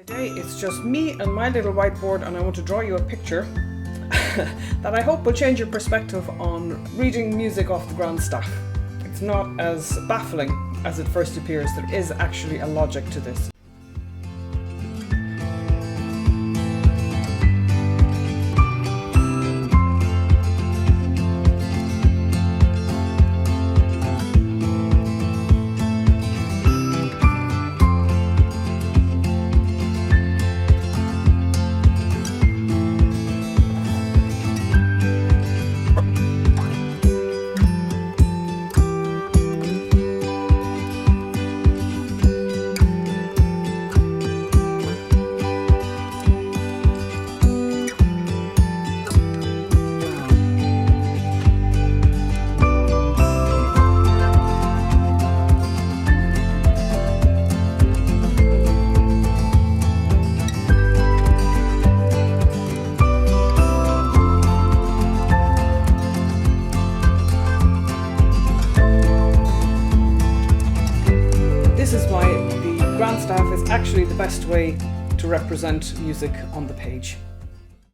Today it's just me and my little whiteboard, and I want to draw you a picture that I hope will change your perspective on reading music off the grand staff. It's not as baffling as it first appears. There is actually a logic to this. This is why the grand staff is actually the best way to represent music on the page.